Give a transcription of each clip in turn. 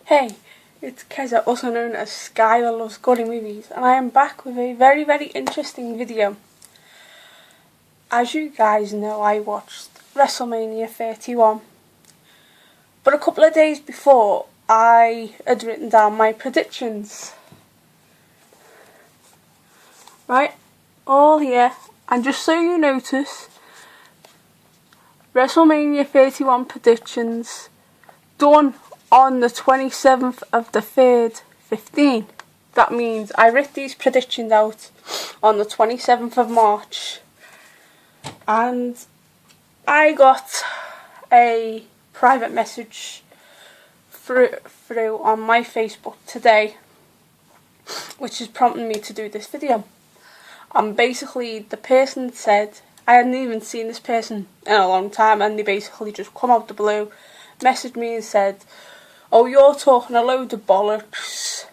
Hey, it's Keza, also known as Skylar Loves Gory Movies, and I am back with a very, very interesting video. As you guys know, I watched WrestleMania 31, but a couple of days before, I had written down my predictions. Right, all here, and just so you notice, WrestleMania 31 predictions done on the 27th of the 3rd, 15. That means I wrote these predictions out on the 27th of March, and I got a private message through on my Facebook today, which has prompted me to do this video. And basically the person said, I hadn't even seen this person in a long time, and they basically just come out the blue, messaged me and said, "Oh, you're talking a load of bollocks.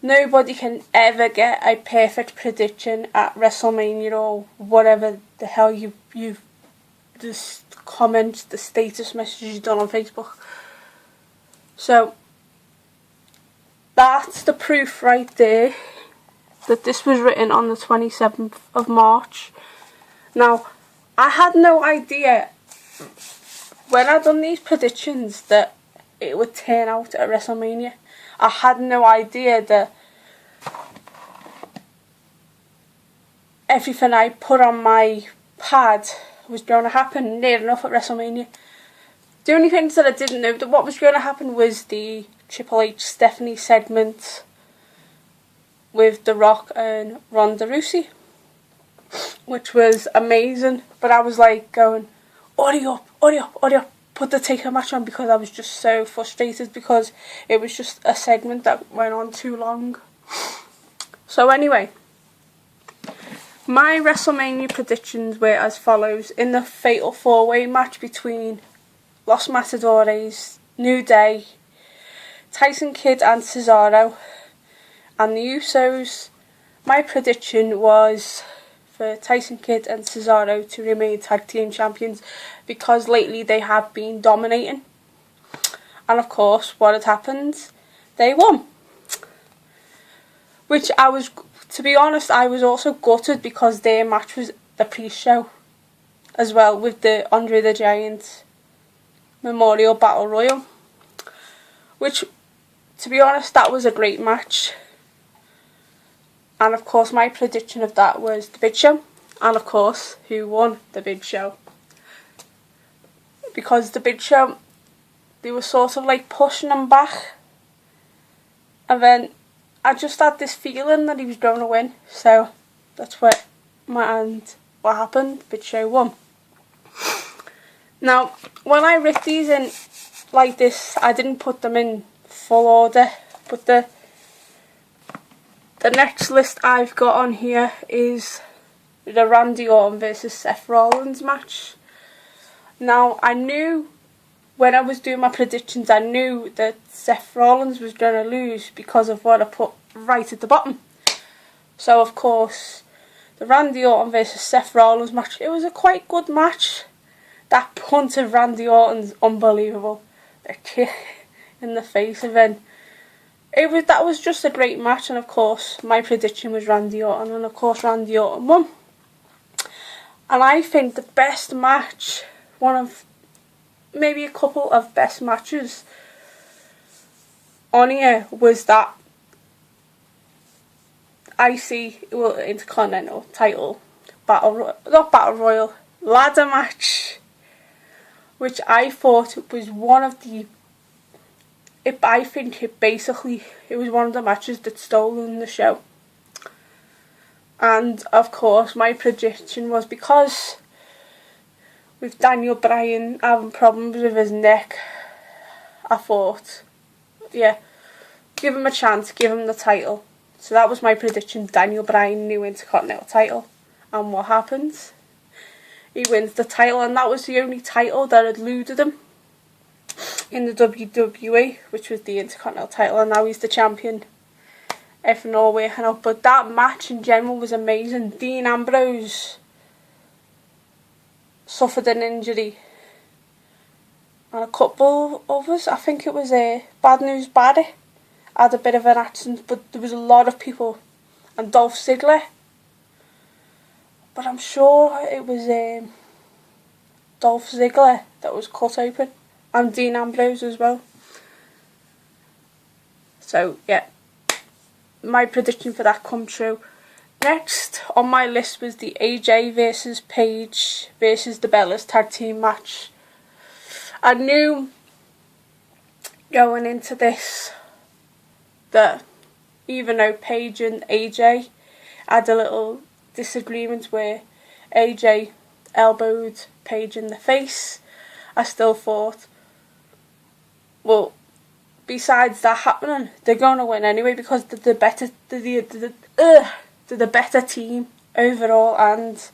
Nobody can ever get a perfect prediction at WrestleMania," or whatever the hell you've this comment, the status message you've done on Facebook. So that's the proof right there that this was written on the 27th of March. Now, I had no idea when I done these predictions that it would turn out at WrestleMania. I had no idea that everything I put on my pad was going to happen near enough at WrestleMania. The only things that I didn't know that what was going to happen was the Triple H Stephanie segment with The Rock and Ronda Rousey, which was amazing. But I was like going, hurry up, put the Taker match on, because I was just so frustrated because it was just a segment that went on too long. So anyway, my WrestleMania predictions were as follows. In the Fatal 4-Way match between Los Matadores, New Day, Tyson Kidd and Cesaro, and the Usos, my prediction was for Tyson Kidd and Cesaro to remain tag team champions, because lately they have been dominating. And of course, what had happened? They won. Which to be honest, I was also gutted, because their match was the pre-show as well, with the Andre the Giant Memorial Battle Royal. Which, to be honest, that was a great match. And of course, my prediction of that was the Big Show. And of course, who won the Big Show? Because the Big Show, they were sort of like pushing him back. And then I just had this feeling that he was going to win. So that's what happened. Big Show won. Now, when I wrote these in like this, I didn't put them in full order. But the next list I've got on here is the Randy Orton versus Seth Rollins match. Now, I knew when I was doing my predictions, I knew that Seth Rollins was going to lose because of what I put right at the bottom. So, of course, the Randy Orton versus Seth Rollins match, it was a quite good match. That punt of Randy Orton's unbelievable. The kick in the face event. That was just a great match, and of course my prediction was Randy Orton, and of course Randy Orton won. And I think the best match, one of maybe a couple of best matches on here, was that Intercontinental title ladder match, which I thought was one of the it was one of the matches that stole the show. And of course my prediction was, because with Daniel Bryan having problems with his neck, I thought, yeah, give him a chance, give him the title. So that was my prediction, Daniel Bryan, new Intercontinental title. And what happens? He wins the title, and that was the only title that had eluded him in the WWE, which was the Intercontinental title, and now he's the champion. Everything all working out. But that match in general was amazing. Dean Ambrose suffered an injury, and a couple others. I think it was Bad News Barry had a bit of an accent, but there was a lot of people, and Dolph Ziggler. But I'm sure it was Dolph Ziggler that was cut open, and Dean Ambrose as well. So yeah, my prediction for that come true. Next on my list was the AJ versus Paige versus the Bellas tag team match. I knew going into this that even though Paige and AJ had a little disagreement where AJ elbowed Paige in the face, I still thought, well, besides that happening, they're going to win anyway because they're the better, they're the better team overall, and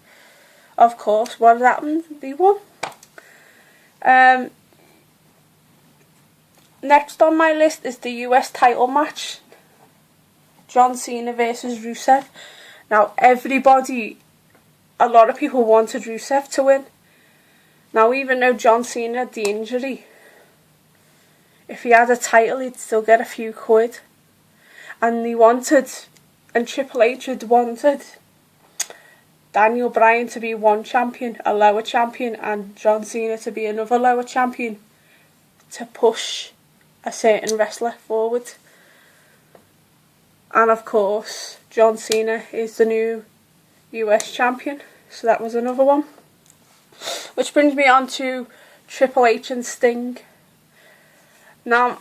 of course, what happened? They won. Next on my list is the US title match, John Cena versus Rusev. Now a lot of people wanted Rusev to win. Now even though John Cena had the injury, if he had a title he'd still get a few quid. And Triple H had wanted Daniel Bryan to be one champion, a lower champion, and John Cena to be another lower champion to push a certain wrestler forward. And of course, John Cena is the new US champion, so that was another one. Which brings me on to Triple H and Sting. Now,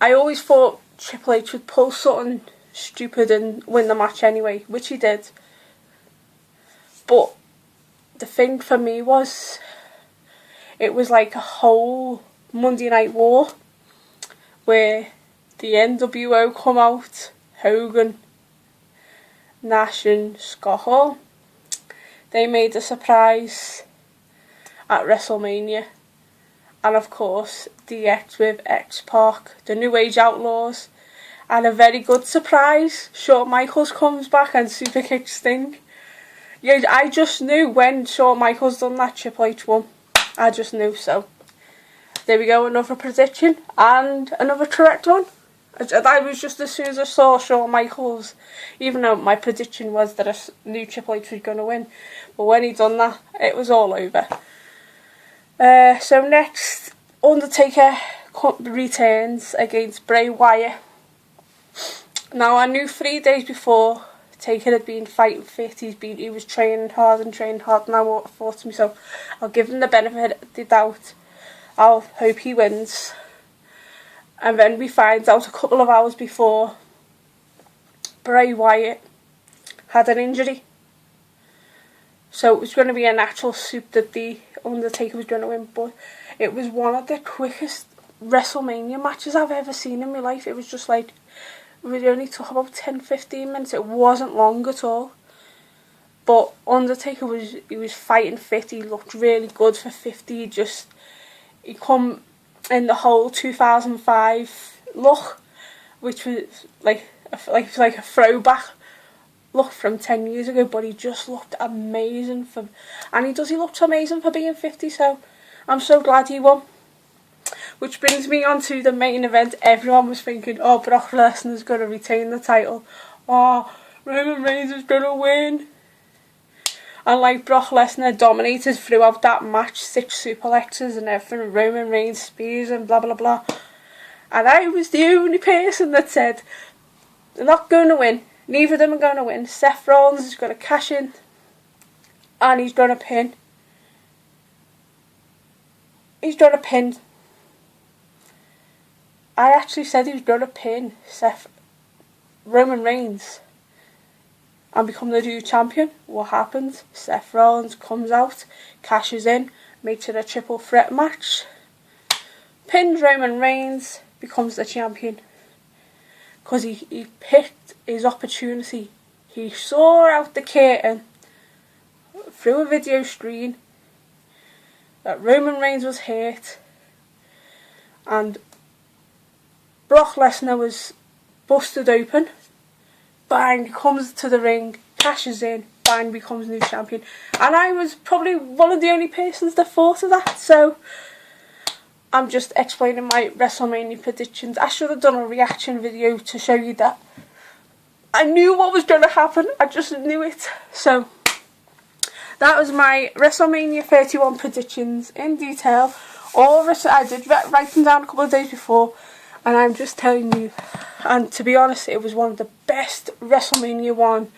I always thought Triple H would pull something stupid and win the match anyway, which he did. But the thing for me was, it was like a whole Monday Night War where the NWO come out, Hogan, Nash and Scott Hall. They made a surprise at WrestleMania. And of course, DX with X-Pac, the New Age Outlaws. And a very good surprise, Shawn Michaels comes back and super kicks Sting. Yeah, I just knew when Shawn Michaels done that, Triple H won. I just knew, so there we go, another prediction and another correct one. I was just, as soon as I saw Shawn Michaels, even though my prediction was that I knew Triple H was going to win, but when he done that, it was all over. So next, Undertaker returns against Bray Wyatt. Now I knew 3 days before Taker had been fighting fit, he was training hard, and I thought to myself, I'll give him the benefit of the doubt. I'll hope he wins. And then we find out a couple of hours before, Bray Wyatt had an injury. So it was going to be a natural soup that the Undertaker was going to win, but it was one of the quickest WrestleMania matches I've ever seen in my life. It was just like, it only took about 10-15 minutes. It wasn't long at all. But Undertaker was fighting fit. He looked really good for 50. He come in the whole 2005 look, which was like a throwback look from 10 years ago. But he just looked amazing he looked amazing for being 50. So I'm so glad he won. Which brings me on to the main event. Everyone was thinking, oh, Brock Lesnar's going to retain the title. Oh, Roman Reigns is going to win. And like Brock Lesnar dominated throughout that match, 6 superplexes and everything, Roman Reigns spears and blah blah blah. And I was the only person that said, they're not going to win. Neither of them are going to win. Seth Rollins is going to cash in and he's going to pin. I actually said he was going to pin Roman Reigns and become the new champion. What happens? Seth Rollins comes out, cashes in, makes it a triple threat match, pins Roman Reigns, becomes the champion. Because he picked his opportunity. He saw out the curtain through a video screen that Roman Reigns was hurt and Brock Lesnar was busted open. Bang, comes to the ring, cashes in, bang, becomes new champion. And I was probably one of the only persons that thought of that. So I'm just explaining my WrestleMania predictions. I should have done a reaction video to show you that. I knew what was going to happen. I just knew it. So that was my WrestleMania 31 predictions in detail. I did write them down a couple of days before, and I'm just telling you. And to be honest, it was one of the best WrestleMania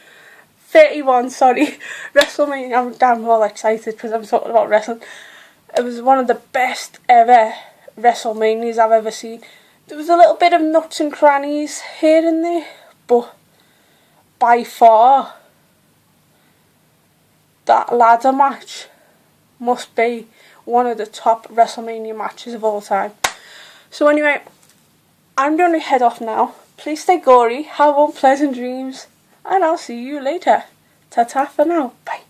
31, sorry, WrestleMania. I'm damn well excited because I'm talking about wrestling. It was one of the best ever WrestleManias I've ever seen. There was a little bit of nuts and crannies here and there, but by far, that ladder match must be one of the top WrestleMania matches of all time. So anyway, I'm going to head off now. Please stay gory, have unpleasant dreams, and I'll see you later. Ta-ta for now. Bye.